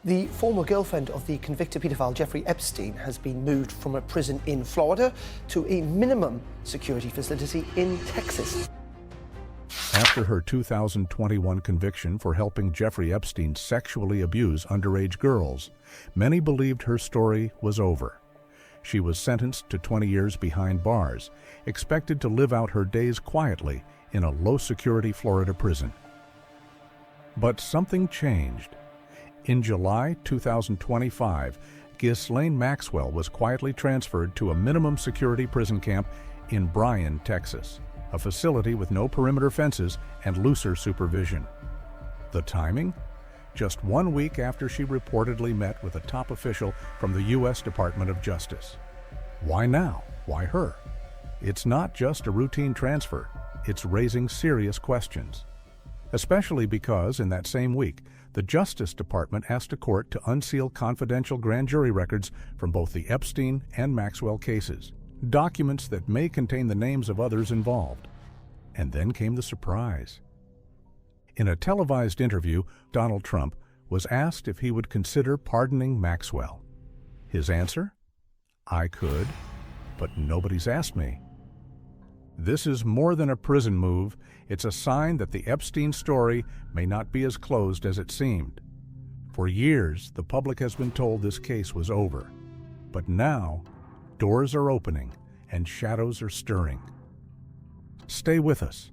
The former girlfriend of the convicted paedophile Jeffrey Epstein has been moved from a prison in Florida to a minimum security facility in Texas. After her 2021 conviction for helping Jeffrey Epstein sexually abuse underage girls, many believed her story was over. She was sentenced to 20 years behind bars, expected to live out her days quietly in a low-security Florida prison. But something changed. In July 2025, Ghislaine Maxwell was quietly transferred to a minimum security prison camp in Bryan, Texas, a facility with no perimeter fences and looser supervision. The timing? Just 1 week after she reportedly met with a top official from the U.S. Department of Justice. Why now? Why her? It's not just a routine transfer, it's raising serious questions. Especially because, in that same week, the Justice Department asked a court to unseal confidential grand jury records from both the Epstein and Maxwell cases, documents that may contain the names of others involved. And then came the surprise. In a televised interview, Donald Trump was asked if he would consider pardoning Maxwell. His answer? I could, but nobody's asked me. This is more than a prison move. It's a sign that the Epstein story may not be as closed as it seemed. For years, the public has been told this case was over. But now, doors are opening and shadows are stirring. Stay with us.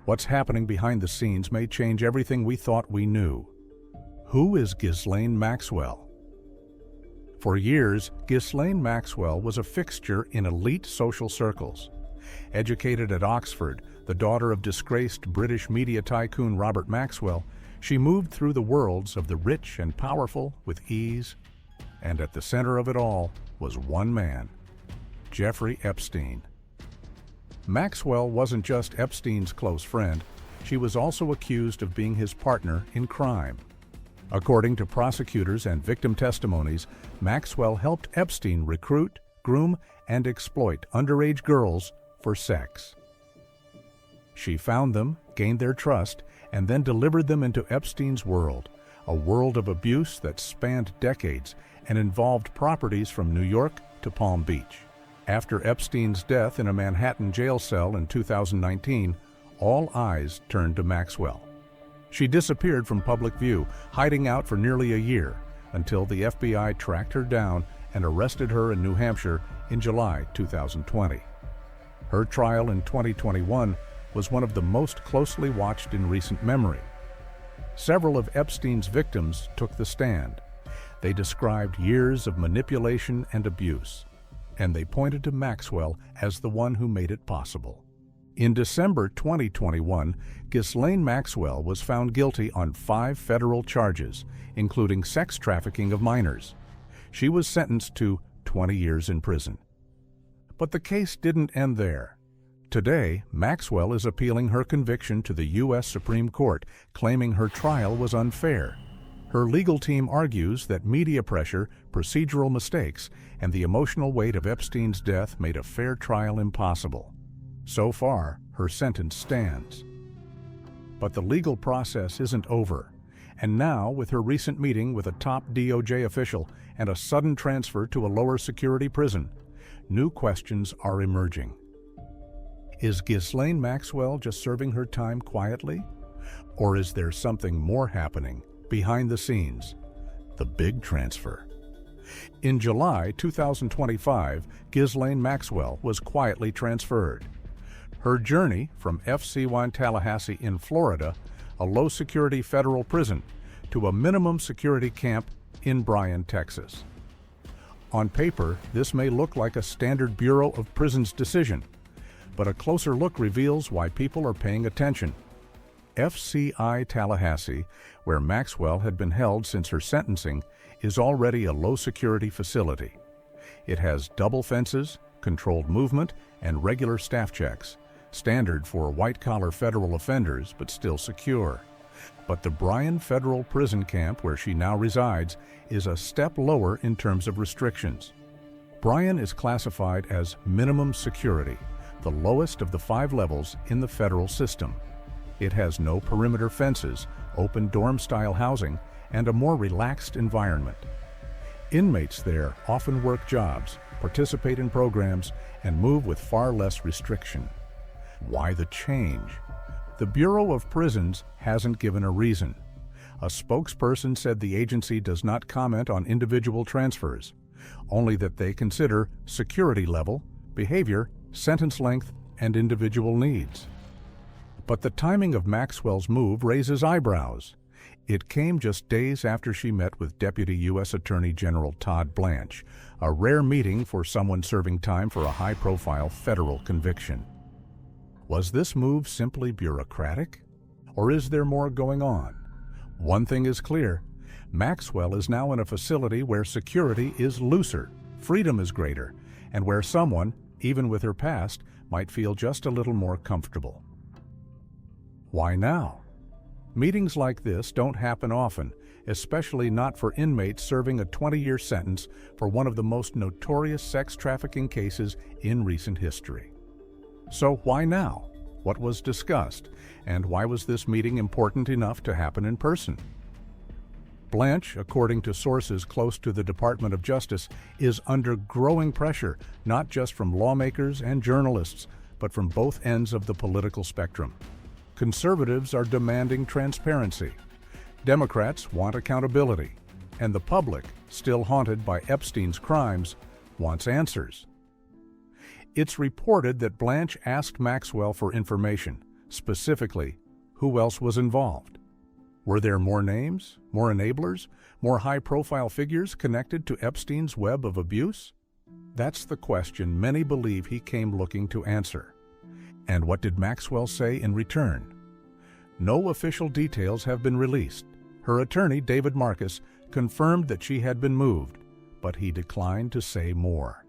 What's happening behind the scenes may change everything we thought we knew. Who is Ghislaine Maxwell? For years, Ghislaine Maxwell was a fixture in elite social circles. Educated at Oxford, the daughter of disgraced British media tycoon Robert Maxwell, she moved through the worlds of the rich and powerful with ease. And at the center of it all was one man, Jeffrey Epstein. Maxwell wasn't just Epstein's close friend, she was also accused of being his partner in crime. According to prosecutors and victim testimonies, Maxwell helped Epstein recruit, groom, and exploit underage girls for sex. She found them, gained their trust, and then delivered them into Epstein's world, a world of abuse that spanned decades and involved properties from New York to Palm Beach. After Epstein's death in a Manhattan jail cell in 2019, all eyes turned to Maxwell. She disappeared from public view, hiding out for nearly a year, until the FBI tracked her down and arrested her in New Hampshire in July 2020. Her trial in 2021 was one of the most closely watched in recent memory. Several of Epstein's victims took the stand. They described years of manipulation and abuse, and they pointed to Maxwell as the one who made it possible. In December 2021, Ghislaine Maxwell was found guilty on 5 federal charges, including sex trafficking of minors. She was sentenced to 20 years in prison. But the case didn't end there. Today, Maxwell is appealing her conviction to the U.S. Supreme Court, claiming her trial was unfair. Her legal team argues that media pressure, procedural mistakes, and the emotional weight of Epstein's death made a fair trial impossible. So far, her sentence stands. But the legal process isn't over. And now, with her recent meeting with a top DOJ official and a sudden transfer to a lower security prison, new questions are emerging. Is Ghislaine Maxwell just serving her time quietly? Or is there something more happening behind the scenes? The big transfer. In July 2025, Ghislaine Maxwell was quietly transferred. Her journey from FC1 Tallahassee in Florida, a low-security federal prison, to a minimum security camp in Bryan, Texas. On paper, this may look like a standard Bureau of Prisons decision, but a closer look reveals why people are paying attention. FCI Tallahassee, where Maxwell had been held since her sentencing, is already a low-security facility. It has double fences, controlled movement, and regular staff checks, standard for white-collar federal offenders, but still secure. But the Bryan Federal Prison Camp, where she now resides, is a step lower in terms of restrictions. Bryan is classified as minimum security, the lowest of the 5 levels in the federal system. It has no perimeter fences, open dorm-style housing, and a more relaxed environment. Inmates there often work jobs, participate in programs, and move with far less restriction. Why the change? The Bureau of Prisons hasn't given a reason. A spokesperson said the agency does not comment on individual transfers, only that they consider security level, behavior, sentence length, and individual needs. But the timing of Maxwell's move raises eyebrows. It came just days after she met with Deputy U.S. Attorney General Todd Blanche, a rare meeting for someone serving time for a high-profile federal conviction. Was this move simply bureaucratic? Or is there more going on? One thing is clear: Maxwell is now in a facility where security is looser, freedom is greater, and where someone, even with her past, might feel just a little more comfortable. Why now? Meetings like this don't happen often, especially not for inmates serving a 20-year sentence for one of the most notorious sex trafficking cases in recent history. So why now? What was discussed? And why was this meeting important enough to happen in person? Blanche, according to sources close to the Department of Justice, is under growing pressure, not just from lawmakers and journalists, but from both ends of the political spectrum. Conservatives are demanding transparency. Democrats want accountability. And the public, still haunted by Epstein's crimes, wants answers. It's reported that Blanche asked Maxwell for information, specifically, who else was involved? Were there more names, more enablers, more high-profile figures connected to Epstein's web of abuse? That's the question many believe he came looking to answer. And what did Maxwell say in return? No official details have been released. Her attorney, David Marcus, confirmed that she had been moved, but he declined to say more.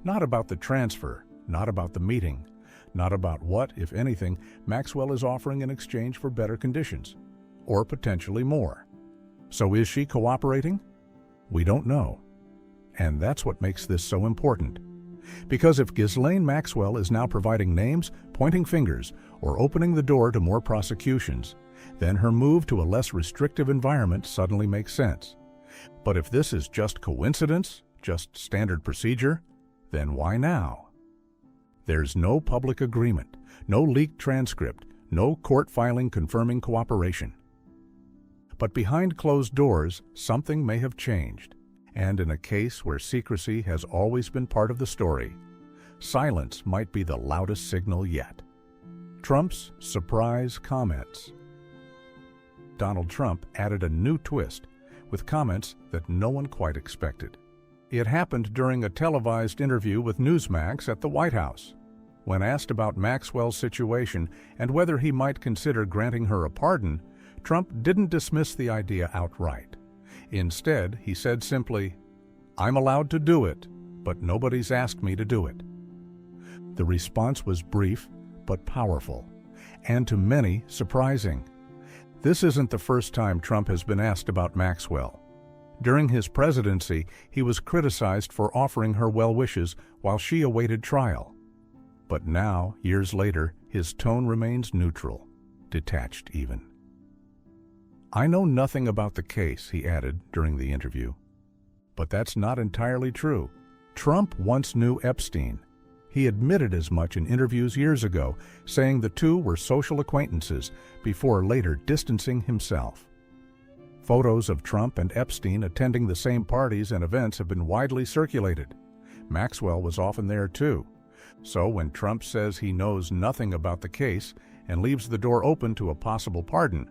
Not about the transfer, not about the meeting, not about what, if anything, Maxwell is offering in exchange for better conditions, or potentially more. So is she cooperating? We don't know. And that's what makes this so important. Because if Ghislaine Maxwell is now providing names, pointing fingers, or opening the door to more prosecutions, then her move to a less restrictive environment suddenly makes sense. But if this is just coincidence, just standard procedure, then why now? There's no public agreement, no leaked transcript, no court filing confirming cooperation. But behind closed doors, something may have changed. And in a case where secrecy has always been part of the story, silence might be the loudest signal yet. Trump's surprise comments. Donald Trump added a new twist with comments that no one quite expected. It happened during a televised interview with Newsmax at the White House. When asked about Maxwell's situation and whether he might consider granting her a pardon, Trump didn't dismiss the idea outright. Instead, he said simply, "I'm allowed to do it, but nobody's asked me to do it." The response was brief but powerful, and to many surprising. This isn't the first time Trump has been asked about Maxwell. During his presidency, he was criticized for offering her well wishes while she awaited trial. But now, years later, his tone remains neutral, detached even. "I know nothing about the case," he added during the interview. But that's not entirely true. Trump once knew Epstein. He admitted as much in interviews years ago, saying the two were social acquaintances before later distancing himself. Photos of Trump and Epstein attending the same parties and events have been widely circulated. Maxwell was often there too. So when Trump says he knows nothing about the case and leaves the door open to a possible pardon,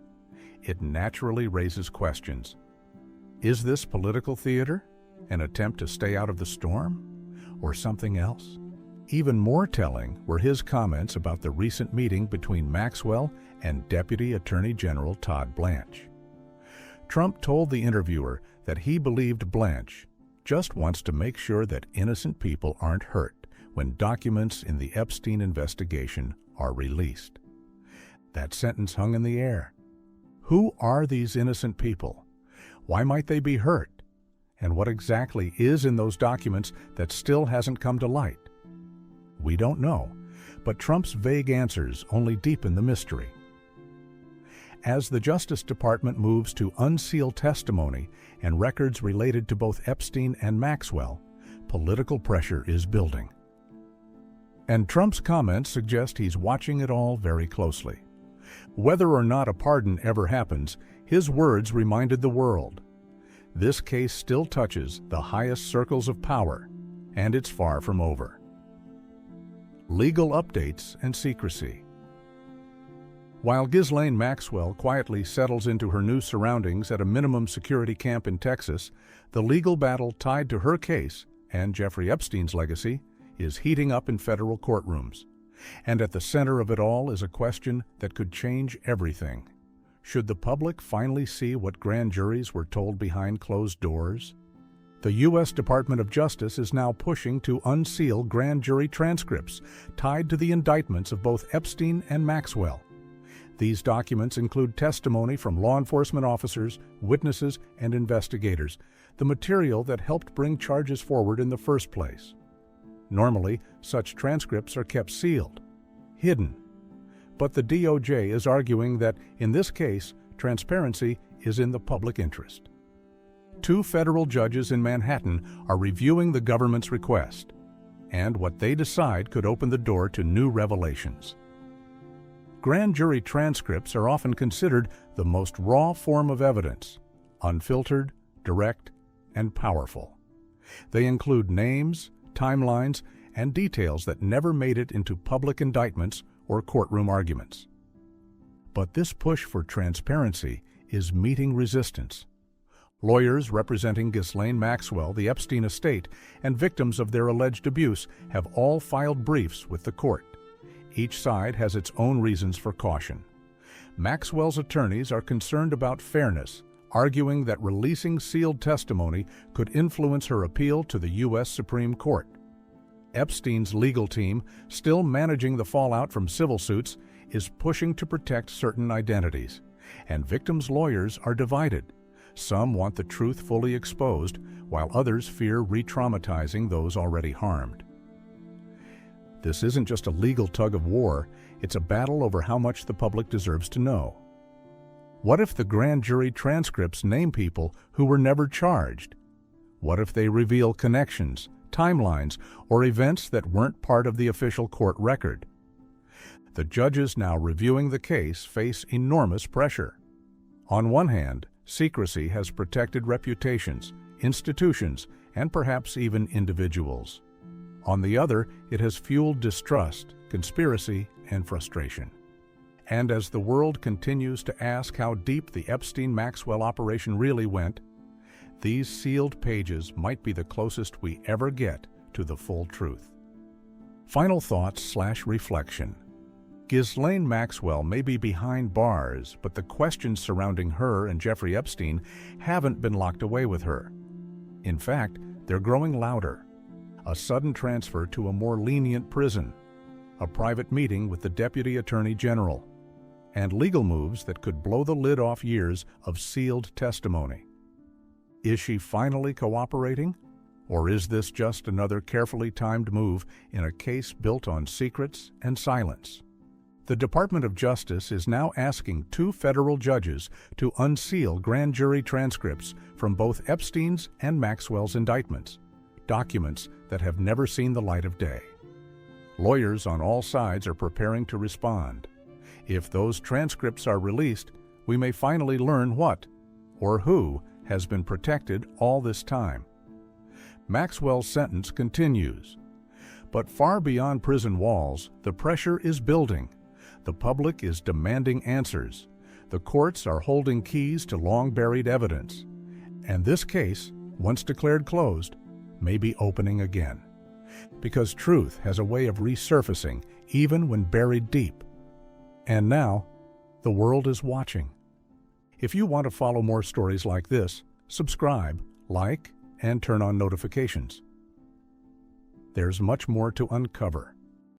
it naturally raises questions. Is this political theater? An attempt to stay out of the storm? Or something else? Even more telling were his comments about the recent meeting between Maxwell and Deputy Attorney General Todd Blanche. Trump told the interviewer that he believed Blanche just wants to make sure that innocent people aren't hurt when documents in the Epstein investigation are released. That sentence hung in the air. Who are these innocent people? Why might they be hurt? And what exactly is in those documents that still hasn't come to light? We don't know, but Trump's vague answers only deepen the mystery. As the Justice Department moves to unseal testimony and records related to both Epstein and Maxwell, political pressure is building. And Trump's comments suggest he's watching it all very closely. Whether or not a pardon ever happens, his words reminded the world. This case still touches the highest circles of power, and it's far from over. Legal updates and secrecy. While Ghislaine Maxwell quietly settles into her new surroundings at a minimum security camp in Texas, the legal battle tied to her case and Jeffrey Epstein's legacy is heating up in federal courtrooms. And at the center of it all is a question that could change everything. Should the public finally see what grand juries were told behind closed doors? The U.S. Department of Justice is now pushing to unseal grand jury transcripts tied to the indictments of both Epstein and Maxwell. These documents include testimony from law enforcement officers, witnesses, and investigators, the material that helped bring charges forward in the first place. Normally, such transcripts are kept sealed, hidden. But the DOJ is arguing that, in this case, transparency is in the public interest. 2 federal judges in Manhattan are reviewing the government's request, and what they decide could open the door to new revelations. Grand jury transcripts are often considered the most raw form of evidence, unfiltered, direct, and powerful. They include names, timelines, and details that never made it into public indictments or courtroom arguments. But this push for transparency is meeting resistance. Lawyers representing Ghislaine Maxwell, the Epstein estate, and victims of their alleged abuse have all filed briefs with the court. Each side has its own reasons for caution. Maxwell's attorneys are concerned about fairness, arguing that releasing sealed testimony could influence her appeal to the U.S. Supreme Court. Epstein's legal team, still managing the fallout from civil suits, is pushing to protect certain identities, and victims' lawyers are divided. Some want the truth fully exposed, while others fear re-traumatizing those already harmed. This isn't just a legal tug-of-war, it's a battle over how much the public deserves to know. What if the grand jury transcripts name people who were never charged? What if they reveal connections, timelines, or events that weren't part of the official court record? The judges now reviewing the case face enormous pressure. On one hand, secrecy has protected reputations, institutions, and perhaps even individuals. On the other, it has fueled distrust, conspiracy, and frustration. And as the world continues to ask how deep the Epstein-Maxwell operation really went, these sealed pages might be the closest we ever get to the full truth. Final thoughts/reflection. Ghislaine Maxwell may be behind bars, but the questions surrounding her and Jeffrey Epstein haven't been locked away with her. In fact, they're growing louder. A sudden transfer to a more lenient prison, a private meeting with the Deputy Attorney General, and legal moves that could blow the lid off years of sealed testimony. Is she finally cooperating? Or is this just another carefully timed move in a case built on secrets and silence? The Department of Justice is now asking 2 federal judges to unseal grand jury transcripts from both Epstein's and Maxwell's indictments, documents that have never seen the light of day. Lawyers on all sides are preparing to respond. If those transcripts are released, we may finally learn what, or who, has been protected all this time. Maxwell's sentence continues. But far beyond prison walls, the pressure is building. The public is demanding answers. The courts are holding keys to long-buried evidence. And this case, once declared closed, may be opening again. Because truth has a way of resurfacing even when buried deep. And now, the world is watching. If you want to follow more stories like this, subscribe, like, and turn on notifications. There's much more to uncover.